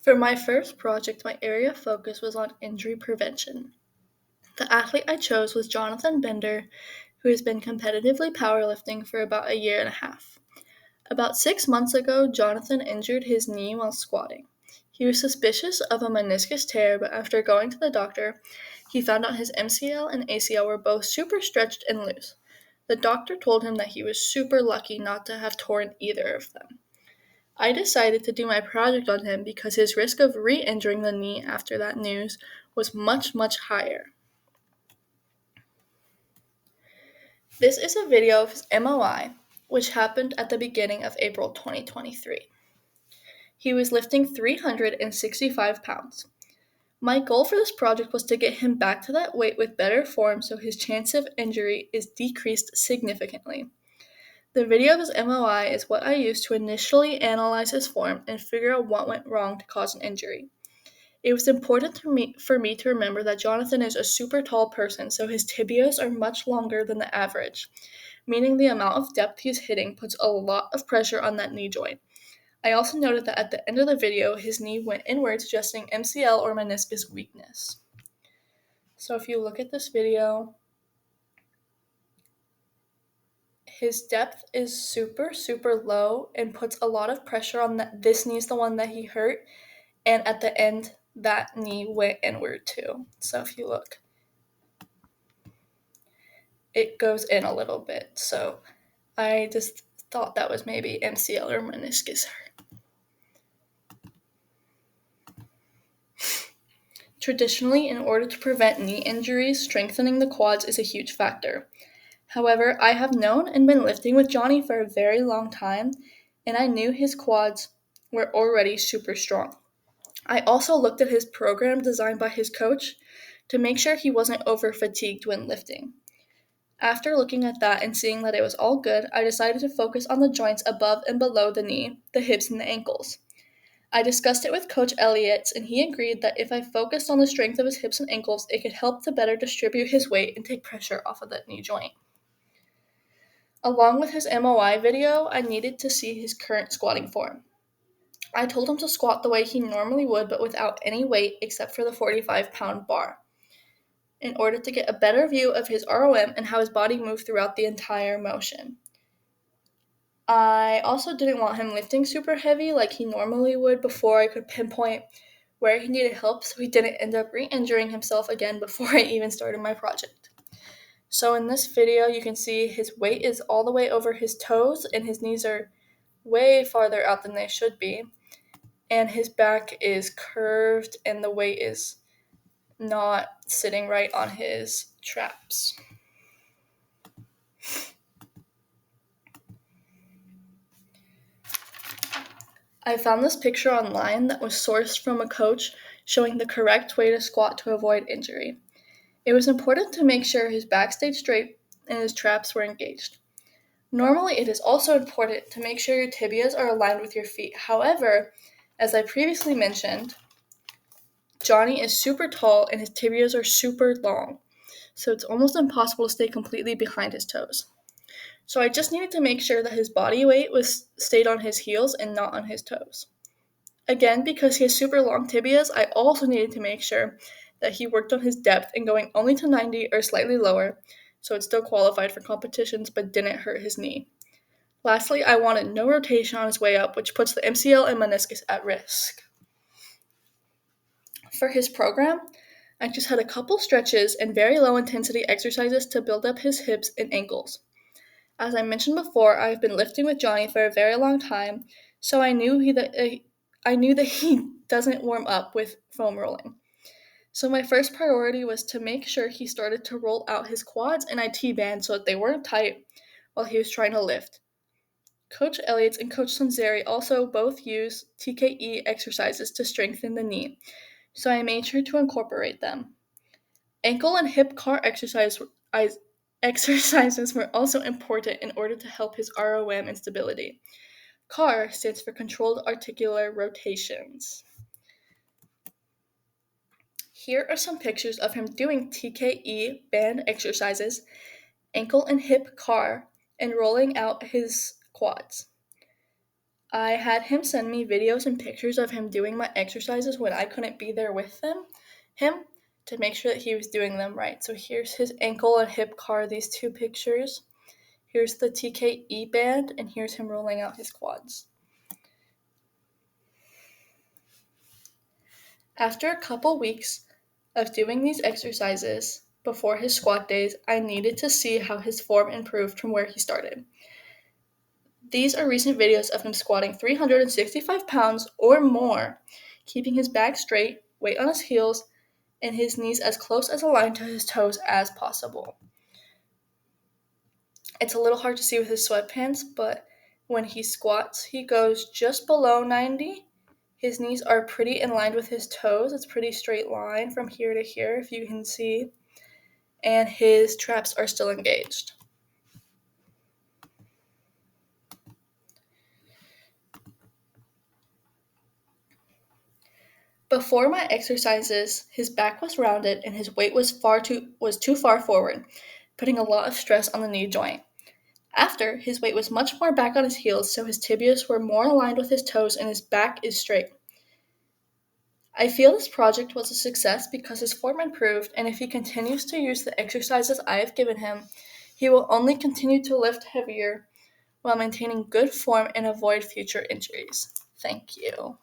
For my first project, my area of focus was on injury prevention. The athlete I chose was Jonathan Bender, who has been competitively powerlifting for about a year and a half. About 6 months ago, Jonathan injured his knee while squatting. He was suspicious of a meniscus tear, but after going to the doctor, he found out his MCL and ACL were both super stretched and loose. The doctor told him that he was super lucky not to have torn either of them. I decided to do my project on him because his risk of re injuring the knee after that news was much, much higher. This is a video of his MOI, which happened at the beginning of April 2023. He was lifting 365 pounds. My goal for this project was to get him back to that weight with better form so his chance of injury is decreased significantly. The video of his MOI is what I used to initially analyze his form and figure out what went wrong to cause an injury. It was important for me to remember that Jonathan is a super tall person, so his tibias are much longer than the average, meaning the amount of depth he's hitting puts a lot of pressure on that knee joint. I also noted that at the end of the video, his knee went inward, suggesting MCL or meniscus weakness. So if you look at this video, his depth is super, super low and puts a lot of pressure on that. This knee is the one that he hurt, and at the end, that knee went inward too. So if you look, it goes in a little bit. So I just thought that was maybe MCL or meniscus. Traditionally, in order to prevent knee injuries, strengthening the quads is a huge factor. However, I have known and been lifting with Johnny for a very long time, and I knew his quads were already super strong. I also looked at his program designed by his coach to make sure he wasn't over fatigued when lifting. After looking at that and seeing that it was all good, I decided to focus on the joints above and below the knee, the hips, and the ankles. I discussed it with Coach Elliott, and he agreed that if I focused on the strength of his hips and ankles, it could help to better distribute his weight and take pressure off of that knee joint. Along with his MOI video, I needed to see his current squatting form. I told him to squat the way he normally would, but without any weight except for the 45-pound bar, in order to get a better view of his ROM and how his body moved throughout the entire motion. I also didn't want him lifting super heavy like he normally would before I could pinpoint where he needed help so he didn't end up re-injuring himself again before I even started my project. So in this video, you can see his weight is all the way over his toes and his knees are way farther out than they should be. And his back is curved and the weight is not sitting right on his traps. I found this picture online that was sourced from a coach showing the correct way to squat to avoid injury. It was important to make sure his back stayed straight and his traps were engaged. Normally, it is also important to make sure your tibias are aligned with your feet. However, as I previously mentioned, Johnny is super tall and his tibias are super long, so it's almost impossible to stay completely behind his toes. So I just needed to make sure that his body weight stayed on his heels and not on his toes. Again, because he has super long tibias, I also needed to make sure that he worked on his depth and going only to 90 or slightly lower, so it still qualified for competitions but didn't hurt his knee. Lastly, I wanted no rotation on his way up, which puts the MCL and meniscus at risk. For his program, I just had a couple stretches and very low intensity exercises to build up his hips and ankles. As I mentioned before, I've been lifting with Johnny for a very long time, so I knew that he doesn't warm up with foam rolling. So my first priority was to make sure he started to roll out his quads and IT band so that they weren't tight while he was trying to lift. Coach Elliott and Coach Sanzeri also both use TKE exercises to strengthen the knee, so I made sure to incorporate them. Ankle and hip car exercises were also important in order to help his ROM and stability. CAR stands for Controlled Articular Rotations. Here are some pictures of him doing TKE band exercises, ankle and hip CAR, and rolling out his quads. I had him send me videos and pictures of him doing my exercises when I couldn't be there with him to make sure that he was doing them right. So here's his ankle and hip car, these two pictures. Here's the TKE band, and here's him rolling out his quads. After a couple weeks of doing these exercises before his squat days, I needed to see how his form improved from where he started. These are recent videos of him squatting 365 pounds or more, keeping his back straight, weight on his heels, and his knees as close as aligned to his toes as possible. It's a little hard to see with his sweatpants, but when he squats, he goes just below 90. His knees are pretty in line with his toes. It's a pretty straight line from here to here, if you can see. And his traps are still engaged. Before my exercises, his back was rounded and his weight was too far forward, putting a lot of stress on the knee joint. After, his weight was much more back on his heels, so his tibias were more aligned with his toes and his back is straight. I feel this project was a success because his form improved, and if he continues to use the exercises I have given him, he will only continue to lift heavier while maintaining good form and avoid future injuries. Thank you.